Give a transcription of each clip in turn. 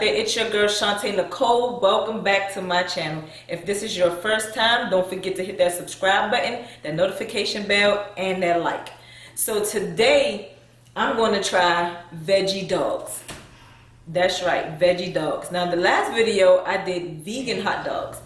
there? It's your girl Shantae Nicole. Welcome back to my channel. If this is your first time, don't forget to hit that subscribe button, that notification bell, and that like. So today I'm going to try veggie dogs. That's right, veggie dogs. Now the last video I did vegan hot dogs.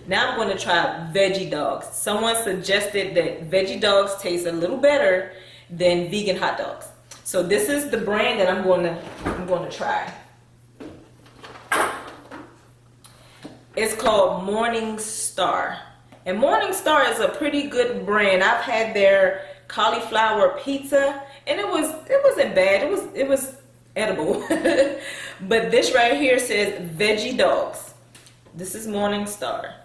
Now I'm going to try veggie dogs. Someone suggested that veggie dogs taste a little better than vegan hot dogs. So this is the brand that I'm going to try. It's called Morning Star. And Morning Star is a pretty good brand. I've had their cauliflower pizza and it wasn't bad. It was edible. But this right here says veggie dogs. This is Morning Star.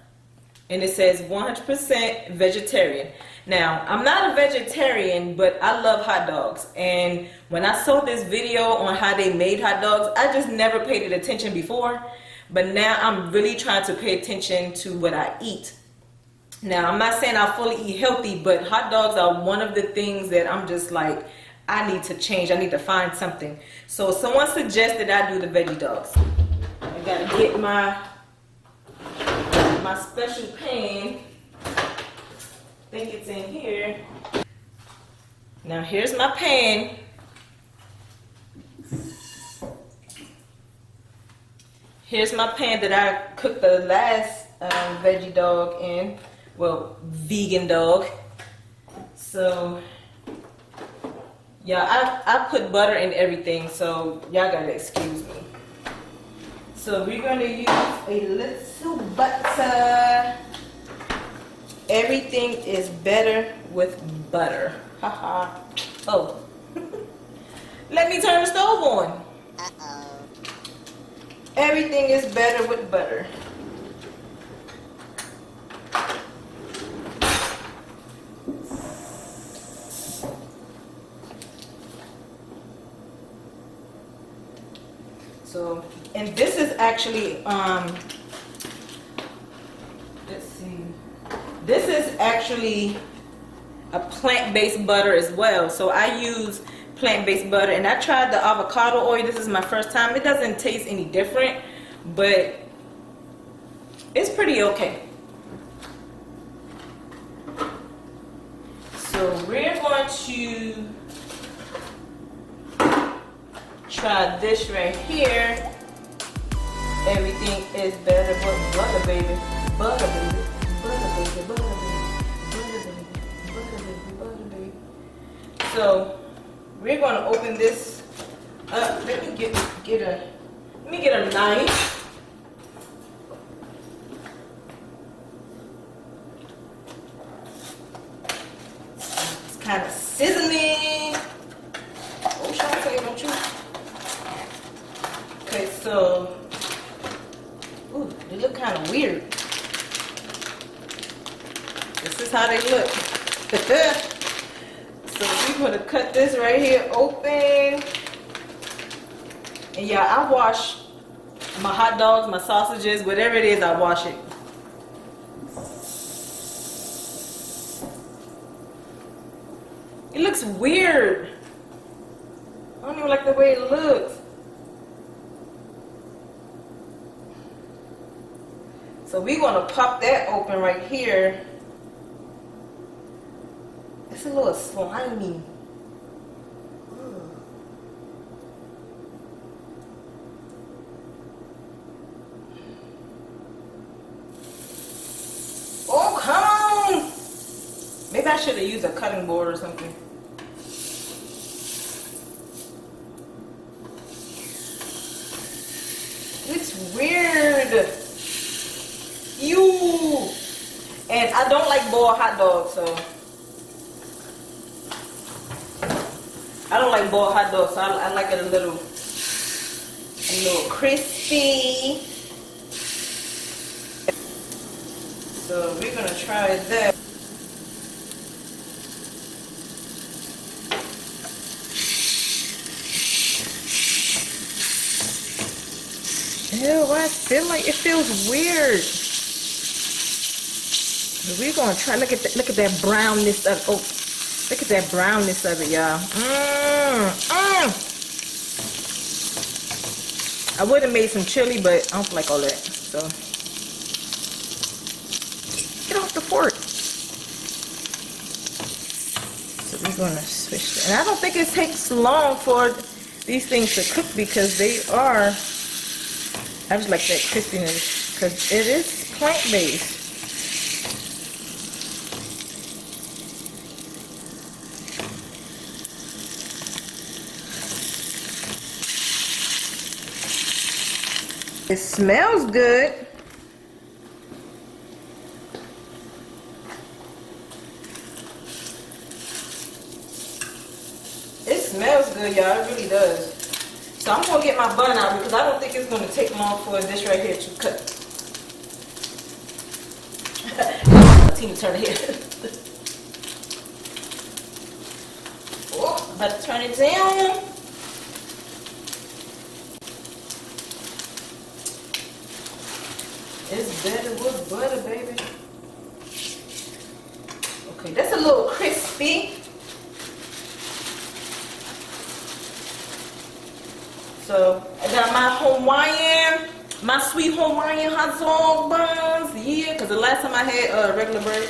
And it says 100% vegetarian. Now, I'm not a vegetarian, but I love hot dogs. And when I saw this video on how they made hot dogs, I just never paid it attention before. But now I'm really trying to pay attention to what I eat. Now, I'm not saying I fully eat healthy, but hot dogs are one of the things that I'm just like, I need to change. I need to find something. So someone suggested I do the veggie dogs. I gotta get my special pan. I think it's in here. Now here's my pan. Here's my pan that I cooked the last veggie dog in. Well, vegan dog. So yeah, I put butter in everything, so y'all gotta excuse me. So we're going to use a little butter. Everything is better with butter. Haha. Oh. Let me turn the stove on. Uh-oh. Everything is better with butter. So, and this is actually, let's see, this is actually a plant-based butter as well. So I use plant-based butter, and I tried the avocado oil. This is my first time. It doesn't taste any different, but it's pretty okay. So we're going to try this right here. Everything is better with butter, baby. Butter, baby. Butter, baby. Butter, baby. Butter, baby. Butter, baby. So we're gonna open this up. Let me get a knife. It's kind of sizzling. Oh, Shantae, don't you? Okay, so, ooh, they look kind of weird. This is how they look. So we're going to cut this right here open. And yeah, I wash my hot dogs, my sausages, whatever it is, I wash it. It looks weird. I don't even like the way it looks. So we're going to pop that open right here. It's a little slimy. Oh, come on! Maybe I should have used a cutting board or something. It's weird. Ew. And I don't like boiled hot dogs, so I don't like boiled hot dogs, so I like it a little crispy. So we're gonna try that. Ew, I feel like it feels weird. We're gonna try. Look at that brownness of. Oh, look at that brownness of it, y'all. I would have made some chili, but I don't like all that. So get off the fork. So we're gonna switch it. And I don't think it takes long for these things to cook because they are. I just like that crispiness because it is plant-based. It smells good. It smells good, y'all. It really does. So I'm gonna get my bun out because I don't think it's gonna take long for this right here to cut. Tina, turn it here. Oh, I'm about to turn it down. It's better with butter, baby. Okay, that's a little crispy. So I got my sweet Hawaiian hot dog buns. Yeah, because the last time I had regular bread.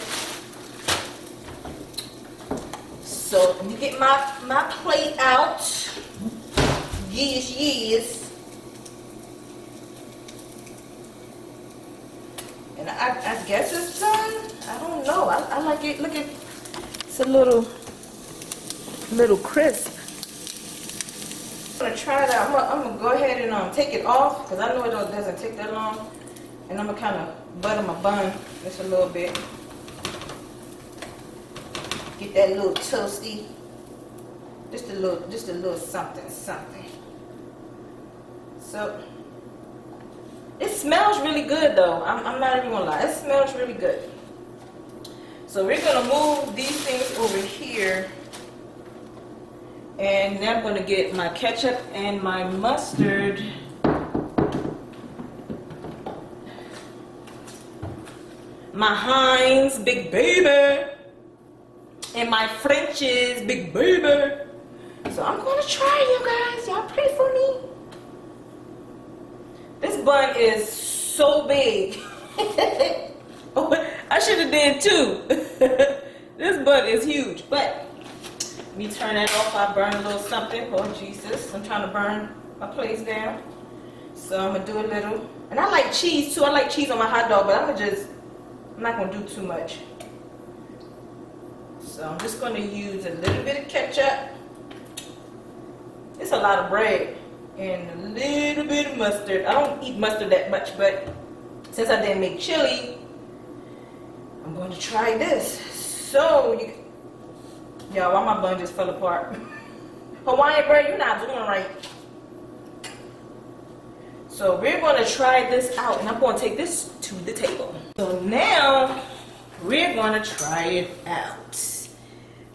So let me get my plate out. Yes, yes. And I guess it's done. I don't know. I like it. Look at it's a little crisp. I'm gonna try it out. I'm gonna go ahead and take it off because I know it doesn't take that long. And I'm gonna kind of butter my bun just a little bit. Get that little toasty. Just a little something. So it smells really good though. I'm not even gonna lie. It smells really good. So we're gonna move these things over here. And then I'm gonna get my ketchup and my mustard. My Heinz, big baby. And my French's, big baby. So I'm gonna try, you guys. Y'all pray for me. This bun is so big. Oh, I should have did two. This bun is huge, but let me turn that off. I burn a little something. Oh Jesus, I'm trying to burn my place down. So I'm gonna do a little, and I like cheese too. I like cheese on my hot dog, but I'm not gonna do too much. So I'm just gonna use a little bit of ketchup. It's a lot of bread. And a little bit of mustard. I don't eat mustard that much, but since I didn't make chili, I'm going to try this. So, y'all, why my bun just fell apart? Hawaiian bread, you're not doing right. So we're going to try this out, and I'm going to take this to the table. So now we're going to try it out.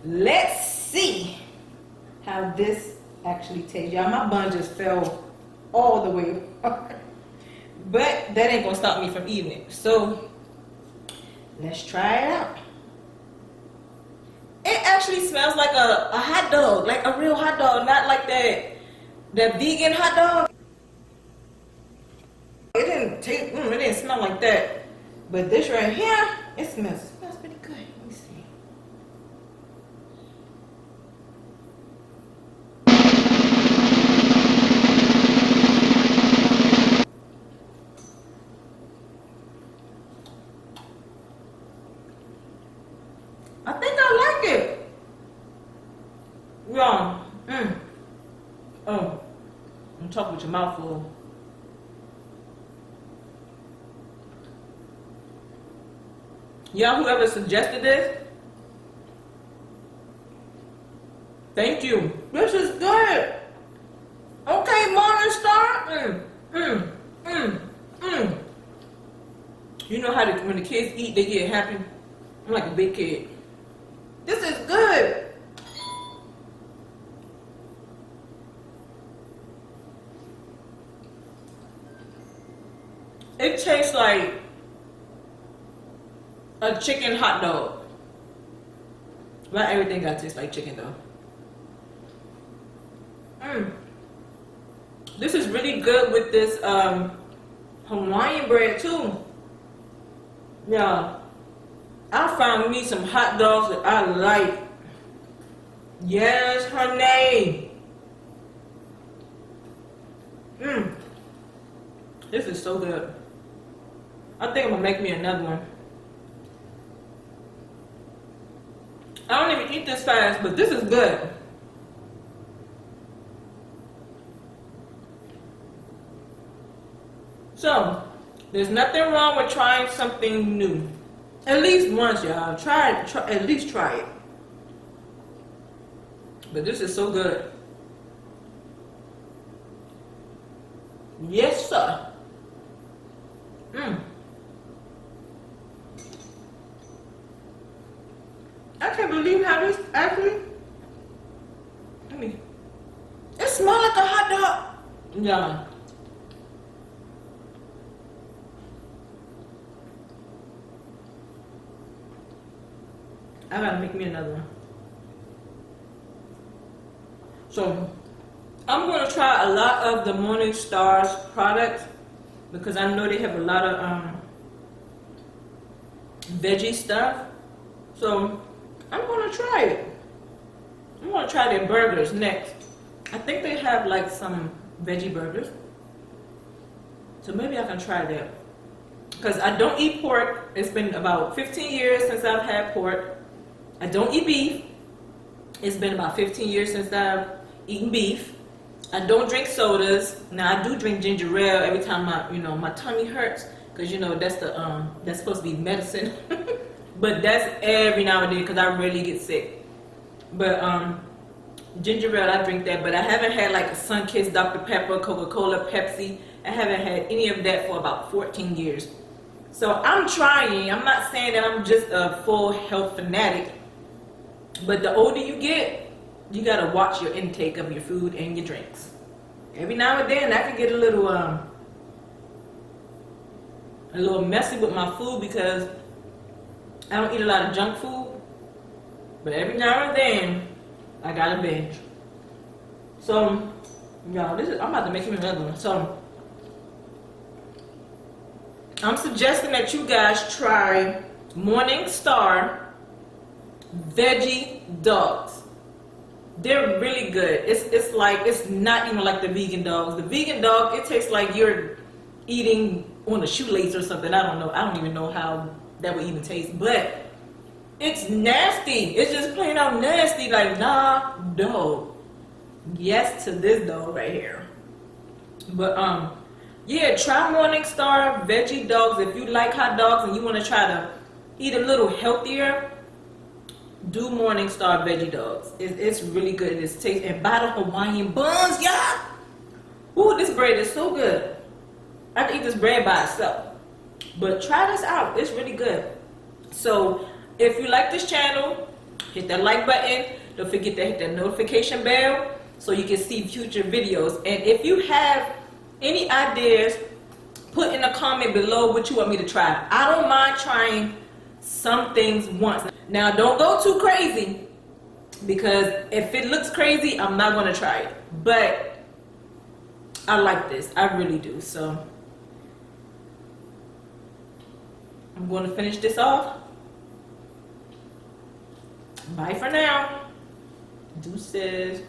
Let's see how this actually tastes. Y'all, my bun just fell all the way apart. But that ain't gonna stop me from eating it. So let's try it out. It actually smells like a hot dog, like a real hot dog, not like that vegan hot dog. It didn't taste, it didn't smell like that. But this right here, it smells pretty good. Let me see. I think I like it. Yeah. Oh, I'm talking with your mouth full. Y'all, whoever suggested this, thank you. This is good. Okay, Morning Star. You know how when the kids eat, they get happy. I'm like a big kid. This is good. It tastes like a chicken hot dog. Not everything got tastes like chicken though. This is really good with this Hawaiian bread too. Yeah, I found me some hot dogs that I like. Yes, honey. This is so good. I think I'm gonna make me another one. I don't even eat this fast, but this is good. So, there's nothing wrong with trying something new. At least once, y'all. At least try it. But this is so good. Yes, sir. I can't believe how this actually. It smells like a hot dog. Yeah. I gotta make me another one. So, I'm gonna try a lot of the Morning Star's products because I know they have a lot of veggie stuff. So, I'm gonna try it. I'm gonna try their burgers next. I think they have like some veggie burgers. So maybe I can try that. Because I don't eat pork. It's been about 15 years since I've had pork. I don't eat beef. It's been about 15 years since I've eaten beef. I don't drink sodas. Now I do drink ginger ale every time my tummy hurts, because that's supposed to be medicine. But that's every now and then because I really get sick. But ginger ale, I drink that. But I haven't had like a Sunkist, Dr. Pepper, Coca-Cola, Pepsi. I haven't had any of that for about 14 years. So I'm trying. I'm not saying that I'm just a full health fanatic. But the older you get, you gotta watch your intake of your food and your drinks. Every now and then I can get a little messy with my food because I don't eat a lot of junk food. But every now and then I gotta binge. So y'all, I'm about to make me another one. So I'm suggesting that you guys try Morning Star veggie dogs. They're really good. It's not even like the vegan dogs. The vegan dog, it tastes like you're eating on a shoelace or something. I don't know. I don't even know how that would even taste. But it's nasty. It's just plain out nasty. Like, nah, dog. Yes to this dog right here. But yeah, try Morning Star veggie dogs. If you like hot dogs and you want to try to eat a little healthier, do Morning Star veggie dogs. It's really good. It's tasty. And buy the Hawaiian buns, y'all. Ooh, this bread is so good. I can eat this bread by itself. But try this out. It's really good. So if you like this channel, hit that like button. Don't forget to hit that notification bell so you can see future videos. And if you have any ideas, put in a comment below what you want me to try. I don't mind trying some things once. Now don't go too crazy, because if it looks crazy, I'm not going to try it. But I like this. I really do. So I'm going to finish this off. Bye for now. Deuces.